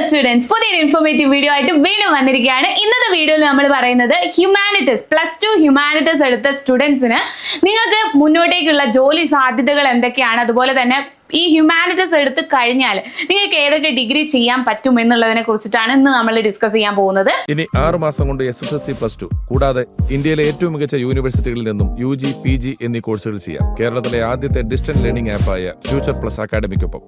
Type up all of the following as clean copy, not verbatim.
Students പുതിയൊരു informative video ആയിട്ട് വീണ്ടും വന്നിരിക്കുകയാണ്. ഇന്നത്തെ വീഡിയോയിൽ നമ്മൾ പറയുന്നത് ഹ്യൂമാനിറ്റീസ് +2 ഹ്യൂമാനിറ്റീസ് എടുത്ത സ്റ്റുഡൻസിന് നിങ്ങൾക്ക് മുന്നോട്ടേക്കുള്ള ജോലി സാധ്യതകൾ എന്തൊക്കെയാണ്, അതുപോലെ തന്നെ ഈ ഹ്യൂമാനിറ്റീസ് എടുത്ത് കഴിഞ്ഞാൽ നിങ്ങൾക്ക് ഏതൊക്കെ ഡിഗ്രി ചെയ്യാൻ പറ്റും എന്നുള്ളതിനെ കുറിച്ചിട്ടാണ് ഇന്ന് നമ്മൾ ഡിസ്കസ് ചെയ്യാൻ പോകുന്നത്. ഇനി 6 മാസം കൊണ്ട് SSLC +2 കൂടാതെ ഇന്ത്യയിലെ ഏറ്റവും മികച്ച യൂണിവേഴ്സിറ്റികളിൽ നിന്നും UG, PG എന്നീ കോഴ്സുകൾ ചെയ്യാം. കേരളത്തിലെ ആദ്യത്തെ ഡിസ്റ്റൻസ് ലേണിംഗ് ആപ്പായ ഫ്യൂച്ചർ പ്ലസ് അക്കാഡമിക്കൊപ്പം.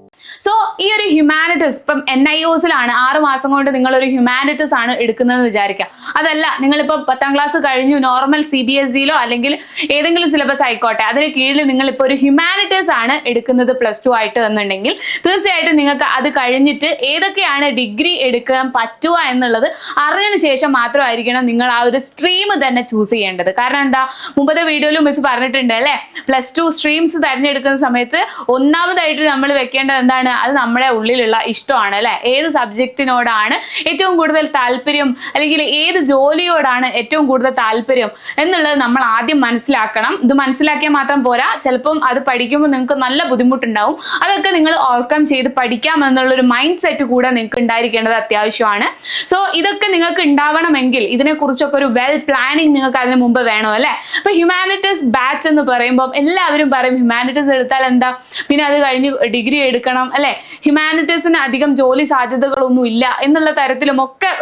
സോ ഈ ഒരു ഹ്യൂമാനിറ്റീസ് ഇപ്പം NIOസിലാണ് 6 മാസം കൊണ്ട് നിങ്ങൾ ഒരു ഹ്യൂമാനിറ്റീസ് ആണ് എടുക്കുന്നതെന്ന് വിചാരിക്കുക. അതല്ല, നിങ്ങളിപ്പോൾ 10ാം ക്ലാസ് കഴിഞ്ഞു നോർമൽ CBSEയിലോ അല്ലെങ്കിൽ ഏതെങ്കിലും സിലബസ് ആയിക്കോട്ടെ, അതിന് കീഴിൽ നിങ്ങളിപ്പോൾ ഒരു ഹ്യൂമാനിറ്റീസ് ആണ് എടുക്കുന്നത് +2 ആയിട്ട് എന്നുണ്ടെങ്കിൽ തീർച്ചയായിട്ടും നിങ്ങൾക്ക് അത് കഴിഞ്ഞിട്ട് ഏതൊക്കെയാണ് ഡിഗ്രി എടുക്കാൻ പറ്റുക എന്നുള്ളത് അറിഞ്ഞതിന് ശേഷം മാത്രമായിരിക്കണം നിങ്ങൾ ആ ഒരു സ്ട്രീം തന്നെ ചൂസ് ചെയ്യേണ്ടത്. കാരണം എന്താ, മുമ്പത്തെ വീഡിയോയിലും മിസ് പറഞ്ഞിട്ടുണ്ട് അല്ലേ, +2 സ്ട്രീംസ് തിരഞ്ഞെടുക്കുന്ന സമയത്ത് ഒന്നാമതായിട്ട് നമ്മൾ വെക്കേണ്ടത് എന്താണ്, അത് നമ്മുടെ ഉള്ളിലുള്ള ഇഷ്ടമാണ് അല്ലെ. ഏത് സബ്ജക്റ്റിനോടാണ് ഏറ്റവും കൂടുതൽ താല്പര്യം, അല്ലെങ്കിൽ ഏത് ജോലിയോടാണ് ഏറ്റവും കൂടുതൽ താല്പര്യം എന്നുള്ളത് നമ്മൾ ആദ്യം മനസ്സിലാക്കണം. ഇത് മനസ്സിലാക്കിയാൽ മാത്രം പോരാ, ചിലപ്പം അത് പഠിക്കുമ്പോൾ നിങ്ങൾക്ക് നല്ല ബുദ്ധിമുട്ടുണ്ടാവും. അതൊക്കെ നിങ്ങൾ ഓവർകം ചെയ്ത് പഠിക്കാം എന്നുള്ളൊരു മൈൻഡ് സെറ്റ് കൂടെ നിങ്ങൾക്ക് ഉണ്ടായിരിക്കേണ്ടത് അത്യാവശ്യമാണ്. സോ ഇതൊക്കെ നിങ്ങൾക്ക് ഉണ്ടാവണമെങ്കിൽ ഇതിനെക്കുറിച്ചൊക്കെ ഒരു വെൽ പ്ലാനിങ് നിങ്ങൾക്ക് അതിന് മുമ്പ് വേണം അല്ലെ. അപ്പൊ ഹ്യൂമാനിറ്റീസ് ബാച്ച് എന്ന് പറയുമ്പോൾ എല്ലാവരും പറയും ഹ്യൂമാനിറ്റീസ് എടുത്താൽ എന്താ, പിന്നെ അത് കഴിഞ്ഞ് ഡിഗ്രി എടുക്കണം അല്ലെ, ഹ്യൂമാനിറ്റീസിന് അധികം ജോലി സാധ്യതകളൊന്നും ഇല്ല എന്നുള്ള തരത്തിലും ഒക്കെ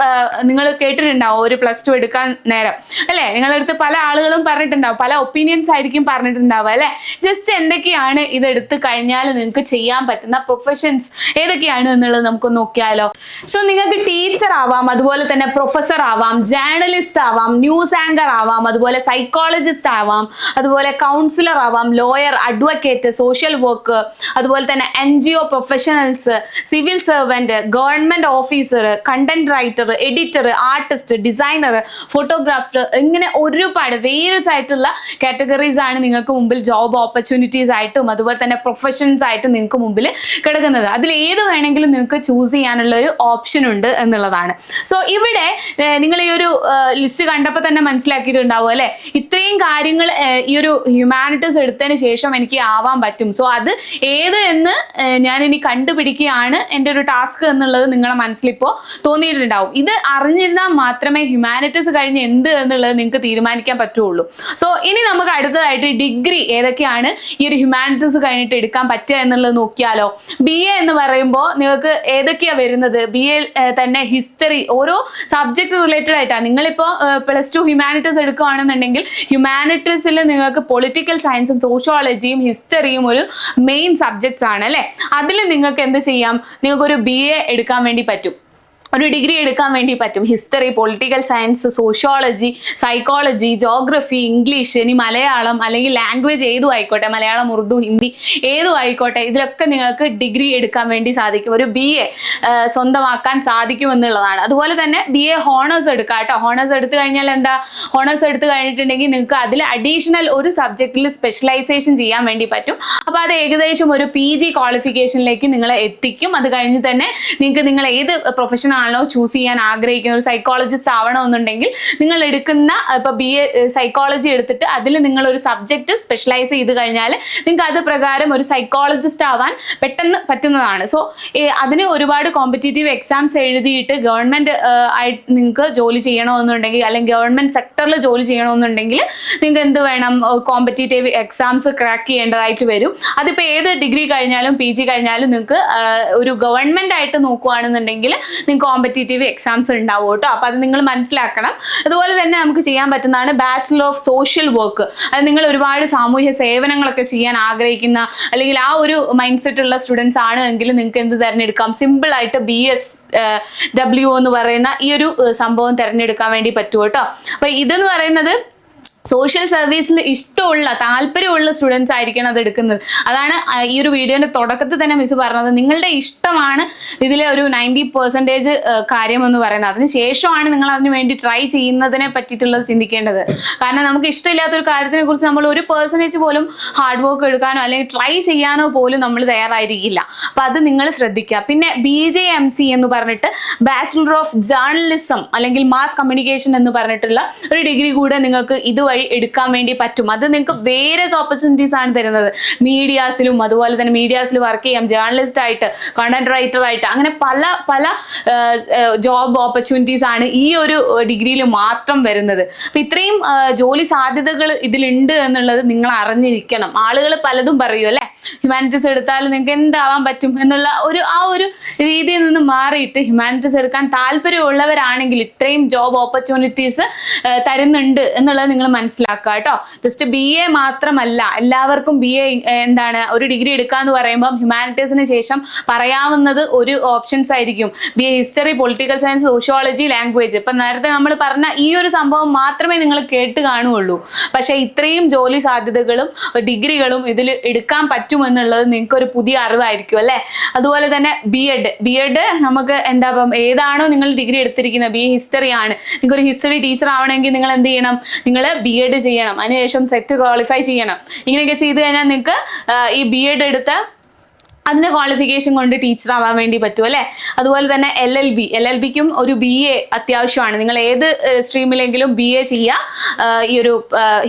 നിങ്ങൾ കേട്ടിട്ടുണ്ടാവും ഒരു +2 എടുക്കാൻ നേരം അല്ലെ. നിങ്ങളടുത്ത് പല ആളുകളും പറഞ്ഞിട്ടുണ്ടാവും, പല ഒപ്പീനിയൻസ് ആയിരിക്കും പറഞ്ഞിട്ടുണ്ടാവുക അല്ലെ. ജസ്റ്റ് എന്തൊക്കെയാണ് ഇതെടുത്ത് കഴിഞ്ഞാൽ നിങ്ങൾക്ക് ചെയ്യാൻ പറ്റുന്ന പ്രൊഫഷൻസ് ഏതൊക്കെയാണ് എന്നുള്ളത് നമുക്ക് നോക്കിയാലോ. സോ നിങ്ങൾക്ക് ടീച്ചർ ആവാം, അതുപോലെ തന്നെ പ്രൊഫസർ ആവാം, ജേർണലിസ്റ്റ് ആവാം, ന്യൂസ് ആങ്കർ ആവാം, അതുപോലെ സൈക്കോളജിസ്റ്റ് ആവാം, അതുപോലെ കൗൺസിലർ ആവാം, ലോയർ, അഡ്വക്കേറ്റ്, സോഷ്യൽ വർക്ക്, അതുപോലെ തന്നെ NGO professionals, civil servant, government officer, content writer, editor, artist, designer, photographer, ഇങ്ങനെ ഒരുപാട് വേരിയസ് ആയിട്ടുള്ള കാറ്റഗറീസ് ആണ് നിങ്ങൾക്ക് മുമ്പിൽ ജോബ് ഓപ്പർച്യൂണിറ്റീസ് ആയിട്ടും അതുപോലെ തന്നെ പ്രൊഫഷൻസ് ആയിട്ട് നിങ്ങൾക്ക് മുമ്പിൽ കിടക്കുന്നത്. അതിൽ ഏത് വേണമെങ്കിലും നിങ്ങൾക്ക് ചൂസ് ചെയ്യാനുള്ള ഒരു ഓപ്ഷൻ ഉണ്ട് എന്നുള്ളതാണ്. സോ ഇവിടെ നിങ്ങൾ ഈ ഒരു ലിസ്റ്റ് കണ്ടപ്പോൾ തന്നെ മനസ്സിലാക്കിയിട്ടുണ്ടാവും അല്ലെ, ഇത്രയും കാര്യങ്ങൾ ഈ ഒരു ഹ്യൂമാനിറ്റീസ് എടുത്തതിന് ശേഷം എനിക്ക് ആവാൻ പറ്റും. സോ അത് ഏത് എന്ന് ഞാൻ ഇനി കണ്ടുപിടിക്കുകയാണ് എൻ്റെ ഒരു ടാസ്ക് എന്നുള്ളത് നിങ്ങളുടെ മനസ്സിലിപ്പോൾ തോന്നിയിട്ടുണ്ടാവും. ഇത് അറിഞ്ഞിരുന്നാൽ മാത്രമേ ഹ്യൂമാനിറ്റീസ് കഴിഞ്ഞ് എന്ത് എന്നുള്ളത് നിങ്ങൾക്ക് തീരുമാനിക്കാൻ പറ്റുള്ളൂ. സോ ഇനി നമുക്ക് അടുത്തതായിട്ട് ഡിഗ്രി ഏതൊക്കെയാണ് ഈ ഒരു ഹ്യൂമാനിറ്റീസ് കഴിഞ്ഞിട്ട് എടുക്കാൻ പറ്റുക എന്നുള്ളത് നോക്കിയാലോ. BA എന്ന് പറയുമ്പോൾ നിങ്ങൾക്ക് ഏതൊക്കെയാ വരുന്നത്, BA തന്നെ ഹിസ്റ്ററി, ഓരോ സബ്ജക്ട് റിലേറ്റഡ് ആയിട്ടാണ്. നിങ്ങളിപ്പോൾ +2 ഹ്യൂമാനിറ്റീസ് എടുക്കുകയാണെന്നുണ്ടെങ്കിൽ ഹ്യൂമാനിറ്റീസിൽ നിങ്ങൾക്ക് പൊളിറ്റിക്കൽ സയൻസും സോഷ്യോളജിയും ഹിസ്റ്ററിയും ഒരു മെയിൻ സബ്ജക്ട്സ് ആണ് അല്ലെ. അതിൽ നിങ്ങൾക്ക് എന്ത് ചെയ്യാം, നിങ്ങൾക്കൊരു BA എടുക്കാൻ വേണ്ടി പറ്റും, ഒരു ഡിഗ്രി എടുക്കാൻ വേണ്ടി പറ്റും. History, political science, sociology, psychology, geography, English, ഇനി മലയാളം അല്ലെങ്കിൽ ലാംഗ്വേജ് ഏതും ആയിക്കോട്ടെ, മലയാളം, ഉറുദു, ഹിന്ദി ഏതും ആയിക്കോട്ടെ, ഇതിലൊക്കെ നിങ്ങൾക്ക് ഡിഗ്രി എടുക്കാൻ വേണ്ടി സാധിക്കും, ഒരു BA സ്വന്തമാക്കാൻ സാധിക്കും എന്നുള്ളതാണ്. അതുപോലെ തന്നെ BA ഹോണേഴ്സ് എടുക്കാം കേട്ടോ. ഹോണേഴ്സ് എടുത്തു കഴിഞ്ഞാൽ എന്താ, ഹോണേഴ്സ് എടുത്തു കഴിഞ്ഞിട്ടുണ്ടെങ്കിൽ നിങ്ങൾക്ക് അതിൽ അഡീഷണൽ ഒരു സബ്ജക്റ്റിൽ സ്പെഷ്യലൈസേഷൻ ചെയ്യാൻ വേണ്ടി പറ്റും. അപ്പോൾ അത് ഏകദേശം ഒരു PG ക്വാളിഫിക്കേഷനിലേക്ക് നിങ്ങളെ എത്തിക്കും. അത് കഴിഞ്ഞ് തന്നെ നിങ്ങൾ ഏത് പ്രൊഫഷൻ ആണോ ചൂസ് ചെയ്യാൻ ആഗ്രഹിക്കുന്ന, ഒരു സൈക്കോളജിസ്റ്റ് ആവണമെന്നുണ്ടെങ്കിൽ നിങ്ങൾ എടുക്കുന്ന ഇപ്പൊ BA സൈക്കോളജി എടുത്തിട്ട് അതിൽ നിങ്ങൾ ഒരു സബ്ജക്ട് സ്പെഷ്യലൈസ് ചെയ്ത് കഴിഞ്ഞാൽ നിങ്ങൾക്ക് അത് പ്രകാരം ഒരു സൈക്കോളജിസ്റ്റ് ആവാൻ പെട്ടെന്ന് പറ്റുന്നതാണ്. സോ അതിന് ഒരുപാട് കോമ്പറ്റീറ്റീവ് എക്സാംസ് എഴുതിയിട്ട് ഗവൺമെന്റ് ആയിട്ട് നിങ്ങൾക്ക് ജോലി ചെയ്യണമെന്നുണ്ടെങ്കിൽ അല്ലെങ്കിൽ ഗവൺമെന്റ് സെക്ടറിൽ ജോലി ചെയ്യണമെന്നുണ്ടെങ്കിൽ നിങ്ങൾക്ക് എന്ത് വേണം, കോമ്പറ്റീറ്റീവ് എക്സാംസ് ക്രാക്ക് ചെയ്യേണ്ടതായിട്ട് വരും. അതിപ്പോൾ ഏത് ഡിഗ്രി കഴിഞ്ഞാലും PG കഴിഞ്ഞാലും നിങ്ങൾക്ക് ഒരു ഗവൺമെന്റ് ആയിട്ട് നോക്കുകയാണെന്നുണ്ടെങ്കിൽ നിങ്ങൾക്ക് കോമ്പറ്റീറ്റീവ് എക്സാംസ് ഉണ്ടാവും കേട്ടോ. അപ്പൊ അത് നിങ്ങൾ മനസ്സിലാക്കണം. അതുപോലെ തന്നെ നമുക്ക് ചെയ്യാൻ പറ്റുന്നതാണ് ബാച്ചിലർ ഓഫ് സോഷ്യൽ വർക്ക്. അത് നിങ്ങൾ ഒരുപാട് സാമൂഹ്യ സേവനങ്ങളൊക്കെ ചെയ്യാൻ ആഗ്രഹിക്കുന്ന അല്ലെങ്കിൽ ആ ഒരു മൈൻഡ് സെറ്റ് ഉള്ള സ്റ്റുഡൻസ് ആണ് എങ്കിൽ നിങ്ങൾക്ക് എന്ത് തിരഞ്ഞെടുക്കാം, സിമ്പിൾ ആയിട്ട് BSW എന്ന് പറയുന്ന ഈ ഒരു സംഭവം തിരഞ്ഞെടുക്കാൻ വേണ്ടി പറ്റും കേട്ടോ. അപ്പൊ ഇതെന്ന് പറയുന്നത് സോഷ്യൽ സർവീസിൽ ഇഷ്ടമുള്ള താല്പര്യമുള്ള സ്റ്റുഡൻസ് ആയിരിക്കണം അത് എടുക്കുന്നത്. അതാണ് ഈ ഒരു വീഡിയോന്റെ തുടക്കത്തിൽ തന്നെ മിസ് പറഞ്ഞത്, നിങ്ങളുടെ ഇഷ്ടമാണ് ഇതിലെ ഒരു 90% കാര്യം എന്ന് പറയുന്നത്. അതിന് ശേഷമാണ് നിങ്ങൾ അതിന് വേണ്ടി ട്രൈ ചെയ്യുന്നതിനെ പറ്റിയിട്ടുള്ളത് ചിന്തിക്കേണ്ടത്. കാരണം നമുക്ക് ഇഷ്ടമില്ലാത്തൊരു കാര്യത്തിനെ കുറിച്ച് നമ്മൾ 1% പോലും ഹാർഡ് വർക്ക് എടുക്കാനോ അല്ലെങ്കിൽ ട്രൈ ചെയ്യാനോ പോലും നമ്മൾ തയ്യാറായിരിക്കില്ല. അപ്പൊ അത് നിങ്ങൾ ശ്രദ്ധിക്കുക. പിന്നെ BJMC എന്ന് പറഞ്ഞിട്ട് ബാച്ചിലർ ഓഫ് ജേർണലിസം അല്ലെങ്കിൽ മാസ് കമ്മ്യൂണിക്കേഷൻ എന്ന് പറഞ്ഞിട്ടുള്ള ഒരു ഡിഗ്രി കൂടെ നിങ്ങൾക്ക് ഇതുവഴി വഴി എടുക്കാൻ വേണ്ടി പറ്റും. അത് നിങ്ങൾക്ക് വേരിയസ് ഓപ്പർച്യൂണിറ്റീസ് ആണ് തരുന്നത്. മീഡിയാസിലും അതുപോലെ തന്നെ മീഡിയാസിൽ വർക്ക് ചെയ്യാം, ജേർണലിസ്റ്റ് ആയിട്ട്, കണ്ടന്റ് റൈറ്റർ ആയിട്ട്, അങ്ങനെ പല പല ജോബ് ഓപ്പർച്യൂണിറ്റീസ് ആണ് ഈ ഒരു ഡിഗ്രിയിൽ മാത്രം വരുന്നത്. അപ്പൊ ഇത്രയും ജോലി സാധ്യതകൾ ഇതിലുണ്ട് എന്നുള്ളത് നിങ്ങൾ അറിഞ്ഞിരിക്കണം. ആളുകൾ പലതും പറയും അല്ലെ, ഹ്യൂമാനിറ്റീസ് എടുത്താൽ നിങ്ങൾക്ക് എന്താവാൻ പറ്റും എന്നുള്ള ആ ഒരു രീതിയിൽ നിന്ന് മാറിയിട്ട് ഹ്യൂമാനിറ്റീസ് എടുക്കാൻ താല്പര്യമുള്ളവരാണെങ്കിൽ ഇത്രയും ജോബ് ഓപ്പർച്യൂണിറ്റീസ് തരുന്നുണ്ട് എന്നുള്ളത് നിങ്ങൾ മനസ്സിലാക്കുക കേട്ടോ. ജസ്റ്റ് BA മാത്രമല്ല, എല്ലാവർക്കും BA എന്താണ് ഒരു ഡിഗ്രി എടുക്കാന്ന് പറയുമ്പോൾ ഹ്യൂമാനിറ്റീസിന് ശേഷം പറയാവുന്നത് ഒരു ഓപ്ഷൻസ് ആയിരിക്കും BA history, political science, sociology, language. ഇപ്പൊ നേരത്തെ നമ്മൾ പറഞ്ഞ ഈ ഒരു സംഭവം മാത്രമേ നിങ്ങൾ കേട്ട് കാണുകയുള്ളൂ. പക്ഷെ ഇത്രയും ജോലി സാധ്യതകളും ഡിഗ്രികളും ഇതിൽ എടുക്കാൻ പറ്റുമെന്നുള്ളത് നിങ്ങൾക്ക് ഒരു പുതിയ അറിവായിരിക്കും അല്ലെ. അതുപോലെ തന്നെ ബി.എഡ് നമുക്ക് ഏതാണോ നിങ്ങൾ ഡിഗ്രി എടുത്തിരിക്കുന്നത്, BA ഹിസ്റ്ററി ആണ്, നിങ്ങൾക്ക് ഒരു ഹിസ്റ്ററി ടീച്ചർ ആവണമെങ്കിൽ നിങ്ങൾ എന്ത് ചെയ്യണം, നിങ്ങൾ B.Ed ചെയ്യണം, അതിനുശേഷം സെറ്റ് ക്വാളിഫൈ ചെയ്യണം. ഇങ്ങനെയൊക്കെ ചെയ്ത് കഴിഞ്ഞാൽ നിങ്ങൾക്ക് ഈ B.Ed എടുത്ത അതിന്റെ ക്വാളിഫിക്കേഷൻ കൊണ്ട് ടീച്ചർ ആവാൻ വേണ്ടി പറ്റും അല്ലെ. അതുപോലെ തന്നെ LLBക്കും ഒരു BA അത്യാവശ്യമാണ്. നിങ്ങൾ ഏത് സ്ട്രീമിലെങ്കിലും BA ചെയ്യുക. ഈ ഒരു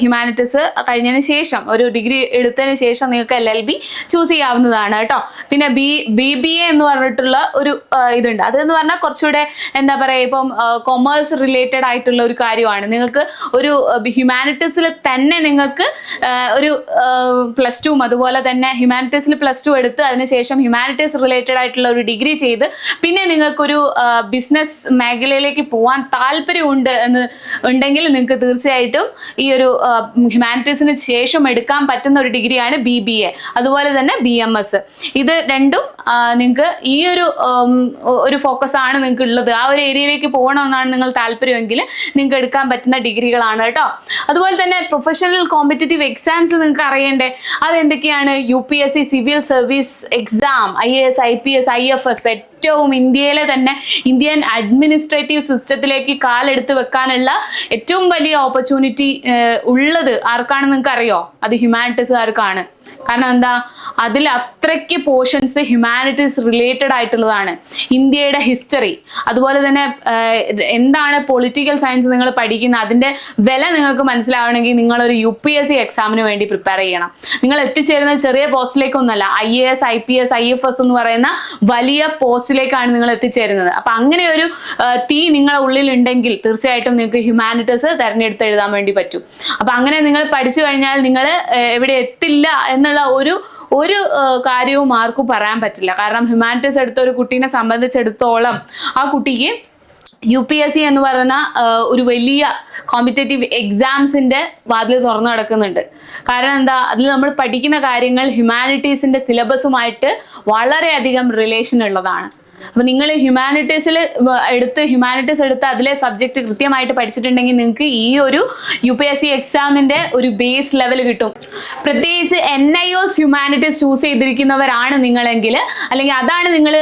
ഹ്യൂമാനിറ്റീസ് കഴിഞ്ഞതിന് ശേഷം ഒരു ഡിഗ്രി എടുത്തതിന് ശേഷം നിങ്ങൾക്ക് LLB ചൂസ് ചെയ്യാവുന്നതാണ് കേട്ടോ. പിന്നെ BBA എന്ന് പറഞ്ഞിട്ടുള്ള ഒരു ഇതുണ്ട്. അതെന്ന് പറഞ്ഞാൽ കുറച്ചുകൂടെ എന്താ പറയുക, ഇപ്പം കൊമേഴ്സ് റിലേറ്റഡ് ആയിട്ടുള്ള ഒരു കാര്യമാണ്. നിങ്ങൾക്ക് ഒരു ഹ്യൂമാനിറ്റീസിൽ തന്നെ നിങ്ങൾക്ക് ഒരു +2 അതുപോലെ തന്നെ ഹ്യൂമാനിറ്റീസിൽ +2 എടുത്ത് അതിനുശേഷം ഹ്യൂമാനിറ്റീസ് റിലേറ്റഡ് ആയിട്ടുള്ള ഒരു ഡിഗ്രി ചെയ്ത് പിന്നെ നിങ്ങൾക്കൊരു ബിസിനസ് മേഖലയിലേക്ക് പോകാൻ താല്പര്യമുണ്ട് ഉണ്ടെങ്കിൽ നിങ്ങൾക്ക് തീർച്ചയായിട്ടും ഈ ഒരു ഹ്യൂമാനിറ്റീസിന് ശേഷം എടുക്കാൻ പറ്റുന്ന ഒരു ഡിഗ്രിയാണ് BBA. അതുപോലെ തന്നെ BMS. ഇത് രണ്ടും നിങ്ങൾക്ക് ഈ ഒരു ഫോക്കസ് ആണ് നിങ്ങൾക്ക് ഉള്ളത്. ആ ഒരു ഏരിയയിലേക്ക് പോകണമെന്നാണ് നിങ്ങൾ താല്പര്യമെങ്കിൽ നിങ്ങൾക്ക് എടുക്കാൻ പറ്റുന്ന ഡിഗ്രികളാണ് കേട്ടോ. അതുപോലെ തന്നെ പ്രൊഫഷണൽ കോമ്പറ്റേറ്റീവ് എക്സാംസ് നിങ്ങൾക്ക് അറിയണ്ടേ, അതെന്തൊക്കെയാണ്? UPSC civil service exam, IAS, IPS, IFS, ഏറ്റവും ഇന്ത്യയിലെ തന്നെ ഇന്ത്യൻ അഡ്മിനിസ്ട്രേറ്റീവ് സിസ്റ്റത്തിലേക്ക് കാലെടുത്ത് വെക്കാനുള്ള ഏറ്റവും വലിയ ഓപ്പർച്യൂണിറ്റി ഉള്ളത് ആർക്കാണെന്ന് നിങ്ങൾക്ക് അറിയോ? അത് ഹ്യൂമാനിറ്റീസുകാർക്കാണ്. കാരണം എന്താ, അതിൽ അത്രയ്ക്ക് പോർഷൻസ് ഹ്യൂമാനിറ്റീസ് റിലേറ്റഡ് ആയിട്ടുള്ളതാണ്. ഇന്ത്യയുടെ ഹിസ്റ്ററി, അതുപോലെ തന്നെ എന്താണ് പൊളിറ്റിക്കൽ സയൻസ് നിങ്ങൾ പഠിക്കുന്ന അതിന്റെ വില നിങ്ങൾക്ക് മനസ്സിലാവണമെങ്കിൽ നിങ്ങളൊരു UPSC എക്സാമിന് വേണ്ടി പ്രിപ്പയർ ചെയ്യണം. നിങ്ങൾ എത്തിച്ചേരുന്ന ചെറിയ പോസ്റ്റിലേക്കൊന്നുമല്ല, IAS, IPS, IFS എന്ന് പറയുന്ന വലിയ പോസ്റ്റിലേക്കാണ് നിങ്ങൾ എത്തിച്ചേരുന്നത്. അപ്പൊ അങ്ങനെ ഒരു തീ നിങ്ങളുടെ ഉള്ളിൽ ഉണ്ടെങ്കിൽ തീർച്ചയായിട്ടും നിങ്ങൾക്ക് ഹ്യൂമാനിറ്റീസ് തെരഞ്ഞെടുത്ത് എഴുതാൻ വേണ്ടി പറ്റും. അപ്പൊ അങ്ങനെ നിങ്ങൾ പഠിച്ചു കഴിഞ്ഞാൽ നിങ്ങൾ എവിടെ എത്തില്ല എന്നുള്ള ഒരു കാര്യവും ആർക്കും പറയാൻ പറ്റില്ല. കാരണം ഹ്യൂമാനിറ്റീസ് എടുത്ത ഒരു കുട്ടീനെ സംബന്ധിച്ചിടത്തോളം ആ കുട്ടിക്ക് UPSC എന്ന് പറയുന്ന ഒരു വലിയ കോമ്പറ്റേറ്റീവ് എക്സാംസിന്റെ വാതിൽ തുറന്നു കിടക്കുന്നുണ്ട്. കാരണം എന്താ, അതിൽ നമ്മൾ പഠിക്കുന്ന കാര്യങ്ങൾ ഹ്യൂമാനിറ്റീസിന്റെ സിലബസുമായിട്ട് വളരെയധികം റിലേഷൻ ഉള്ളതാണ്. അപ്പൊ നിങ്ങൾ ഹ്യൂമാനിറ്റീസ് എടുത്ത് അതിലെ സബ്ജക്ട് കൃത്യമായിട്ട് പഠിച്ചിട്ടുണ്ടെങ്കിൽ നിങ്ങൾക്ക് ഈ ഒരു UPSC എക്സാമിന്റെ ഒരു ബേസ് ലെവൽ കിട്ടും. പ്രത്യേകിച്ച് NIOS ഹ്യൂമാനിറ്റീസ് ചൂസ് ചെയ്തിരിക്കുന്നവരാണ് നിങ്ങളെങ്കിൽ, അല്ലെങ്കിൽ അതാണ് നിങ്ങൾ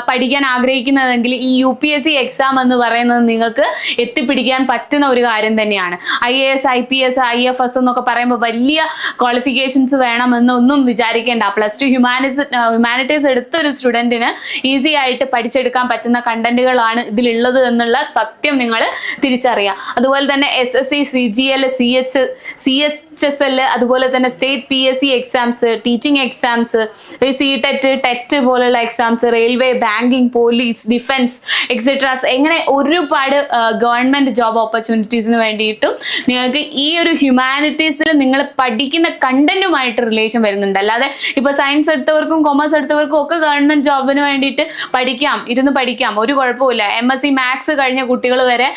പഠിക്കാൻ ആഗ്രഹിക്കുന്നതെങ്കിൽ ഈ UPSC എക്സാം എന്ന് പറയുന്നത് നിങ്ങൾക്ക് എത്തിപ്പിടിക്കാൻ പറ്റുന്ന ഒരു കാര്യം തന്നെയാണ്. IAS, IPS, IFS എന്നൊക്കെ പറയുമ്പോൾ വലിയ ക്വാളിഫിക്കേഷൻസ് വേണമെന്നൊന്നും വിചാരിക്കേണ്ട. +2 ഹ്യൂമാനിറ്റീസ് എടുത്തൊരു സ്റ്റുഡൻറ്റിന് ഈസി ആയിട്ട് പഠിച്ചെടുക്കാൻ പറ്റുന്ന കണ്ടന്റുകളാണ് ഇതിലുള്ളത് എന്നുള്ള സത്യം നിങ്ങൾ തിരിച്ചറിയാം. അതുപോലെ തന്നെ SSC, CGL, CHSL, അതുപോലെ തന്നെ state PSC exams, teaching exams, CTET, TET പോലുള്ള exams, railway, banking, police, defence etceteras, എങ്ങനെ ഒരുപാട് ഗവൺമെന്റ് ജോബ് ഓപ്പർച്യൂണിറ്റീസിന് വേണ്ടിയിട്ടും നിങ്ങൾക്ക് ഈ ഒരു ഹ്യൂമാനിറ്റീസിൽ നിങ്ങൾ പഠിക്കുന്ന കണ്ടന്റുമായിട്ട് റിലേഷൻ വരുന്നുണ്ട്. അല്ലാതെ ഇപ്പൊ സയൻസ് എടുത്തവർക്കും കൊമേഴ്സ് എടുത്തവർക്കും ഒക്കെ ഗവൺമെന്റ് ജോബിന് വേണ്ടിയിട്ട് ഇരുന്ന് പഠിക്കാം, ഒരു കുഴപ്പമില്ല. MSc മാത്സ് കഴിഞ്ഞ കുട്ടികൾ വരെ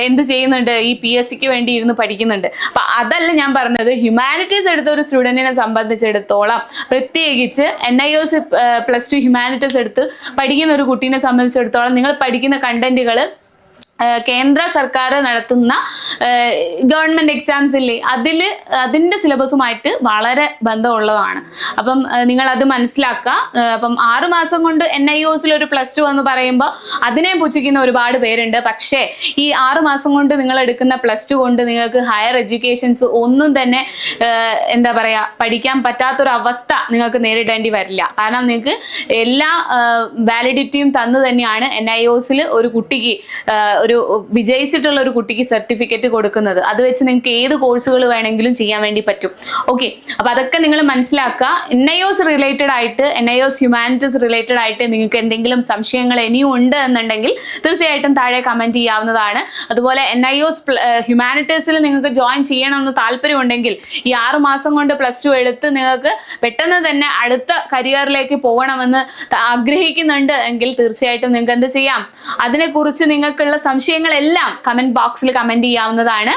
എന്ത് ചെയ്യുന്നുണ്ട്, ഈ PSCക്ക് വേണ്ടി ഇരുന്ന് പഠിക്കുന്നുണ്ട്. അപ്പൊ അതല്ല ഞാൻ പറഞ്ഞത്. ഹ്യൂമാനിറ്റീസ് എടുത്ത ഒരു സ്റ്റുഡന്റിനെ സംബന്ധിച്ചിടത്തോളം, പ്രത്യേകിച്ച് NIOS +2 ഹ്യൂമാനിറ്റീസ് എടുത്ത് പഠിക്കുന്ന ഒരു കുട്ടീനെ സംബന്ധിച്ചിടത്തോളം നിങ്ങൾ പഠിക്കുന്ന കണ്ടന്റുകൾ കേന്ദ്ര സർക്കാർ നടത്തുന്ന ഗവൺമെന്റ് എക്സാംസ് ഇല്ലേ, അതിന്റെ സിലബസുമായിട്ട് വളരെ ബന്ധമുള്ളതാണ്. അപ്പം നിങ്ങൾ അത് മനസ്സിലാക്കുക. അപ്പം 6 മാസം കൊണ്ട് NIOSൽ ഒരു +2 എന്ന് പറയുമ്പോൾ അതിനെ പുച്ഛിക്കുന്ന ഒരുപാട് പേരുണ്ട്. പക്ഷേ ഈ 6 മാസം കൊണ്ട് നിങ്ങൾ എടുക്കുന്ന +2 കൊണ്ട് നിങ്ങൾക്ക് ഹയർ എഡ്യൂക്കേഷൻസ് ഒന്നും തന്നെ എന്താ പറയാ പഠിക്കാൻ പറ്റാത്തൊരവസ്ഥ നിങ്ങൾക്ക് നേരിടേണ്ടി വരില്ല. കാരണം നിങ്ങൾക്ക് എല്ലാ വാലിഡിറ്റിയും തന്നു തന്നെയാണ് NIOSൽ ഒരു കുട്ടിക്ക് ഒരു ഒരു വിജയിച്ചിട്ടുള്ള ഒരു കുട്ടിക്ക് സർട്ടിഫിക്കറ്റ് കൊടുക്കുന്നത്. അത് വെച്ച് നിങ്ങൾക്ക് ഏത് കോഴ്സുകൾ വേണമെങ്കിലും ചെയ്യാൻ വേണ്ടി പറ്റും. ഓക്കെ, അപ്പൊ അതൊക്കെ നിങ്ങൾ മനസ്സിലാക്കുക. NIOS റിലേറ്റഡ് ആയിട്ട്, NIOS ഹ്യൂമാനിറ്റീസ് റിലേറ്റഡ് ആയിട്ട് നിങ്ങൾക്ക് എന്തെങ്കിലും സംശയങ്ങൾ ഇനിയും ഉണ്ട് എന്നുണ്ടെങ്കിൽ തീർച്ചയായിട്ടും താഴെ കമന്റ് ചെയ്യാവുന്നതാണ്. അതുപോലെ NIOS ഹ്യൂമാനിറ്റീസിൽ നിങ്ങൾക്ക് ജോയിൻ ചെയ്യണമെന്ന് താല്പര്യമുണ്ടെങ്കിൽ ഈ 6 മാസം കൊണ്ട് +2 എടുത്ത് നിങ്ങൾക്ക് പെട്ടെന്ന് തന്നെ അടുത്ത കരിയറിലേക്ക് പോകണമെന്ന് ആഗ്രഹിക്കുന്നുണ്ട് എങ്കിൽ തീർച്ചയായിട്ടും നിങ്ങൾക്ക് എന്ത് ചെയ്യാം, അതിനെക്കുറിച്ച് നിങ്ങൾക്കുള്ള സംശയങ്ങളെല്ലാം കമന്റ് ബോക്സിൽ കമന്റ് ചെയ്യാവുന്നതാണ്.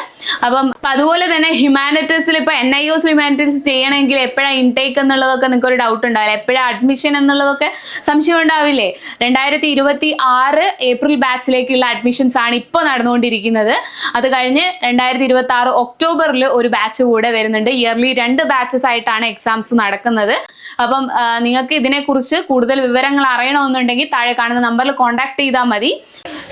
അപ്പം അതുപോലെ തന്നെ ഹ്യൂമാനിറ്റീസിൽ ഇപ്പൊ NIOS ഹ്യൂമാനിറ്റീസ് ചെയ്യണമെങ്കിൽ എപ്പോഴാണ് ഇൻടേക്ക് എന്നുള്ളതൊക്കെ നിങ്ങൾക്ക് ഒരു ഡൗട്ട് ഉണ്ടാവില്ല, എപ്പോഴാണ് അഡ്മിഷൻ എന്നുള്ളതൊക്കെ സംശയം ഉണ്ടാവില്ലേ? 2026 ഏപ്രിൽ ബാച്ചിലേക്കുള്ള അഡ്മിഷൻസ് ആണ് ഇപ്പോൾ നടന്നുകൊണ്ടിരിക്കുന്നത്. അത് കഴിഞ്ഞ് 2026 ഒക്ടോബറിൽ ഒരു ബാച്ച് കൂടെ വരുന്നുണ്ട്. ഇയർലി 2 ബാച്ചസ് ആയിട്ടാണ് എക്സാംസ് നടക്കുന്നത്. അപ്പം നിങ്ങൾക്ക് ഇതിനെക്കുറിച്ച് കൂടുതൽ വിവരങ്ങൾ അറിയണമെന്നുണ്ടെങ്കിൽ താഴെ കാണുന്ന നമ്പറിൽ കോൺടാക്ട് ചെയ്താൽ മതി.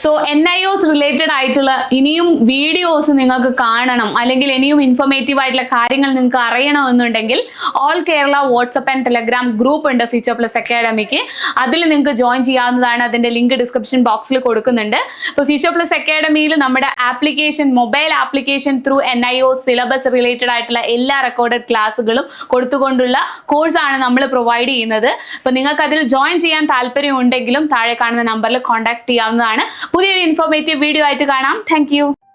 സോ NIOS റിലേറ്റഡ് ആയിട്ടുള്ള ഇനിയും വീഡിയോസ് നിങ്ങൾക്ക് കാണണം, അല്ലെങ്കിൽ ഇനിയും ഇൻഫോർമേറ്റീവ് ആയിട്ടുള്ള കാര്യങ്ങൾ നിങ്ങൾക്ക് അറിയണമെന്നുണ്ടെങ്കിൽ all Kerala WhatsApp and Telegram group ഉണ്ട് ഫ്യൂച്ചർ പ്ലസ് അക്കാഡമിക്ക്. അതിൽ നിങ്ങൾക്ക് ജോയിൻ ചെയ്യാവുന്നതാണ്. അതിന്റെ ലിങ്ക് ഡിസ്ക്രിപ്ഷൻ ബോക്സിൽ കൊടുക്കുന്നുണ്ട്. ഇപ്പോൾ ഫ്യൂച്ചർ പ്ലസ് അക്കാഡമിയിൽ നമ്മുടെ application, mobile application through NIOS syllabus related ആയിട്ടുള്ള എല്ലാ റെക്കോർഡഡ് ക്ലാസ്സുകളും കൊടുത്തുകൊണ്ടുള്ള കോഴ്സാണ് നമ്മൾ പ്രൊവൈഡ് ചെയ്യുന്നത്. അപ്പോൾ നിങ്ങൾക്ക് അതിൽ ജോയിൻ ചെയ്യാൻ താല്പര്യം ഉണ്ടെങ്കിലും താഴെ കാണുന്ന നമ്പറിൽ കോൺടാക്ട് ചെയ്യാവുന്നതാണ്. പുതിയൊരു ഇൻഫോർമേറ്റീവ് വീഡിയോ ആയിട്ട് കാണാം. താങ്ക്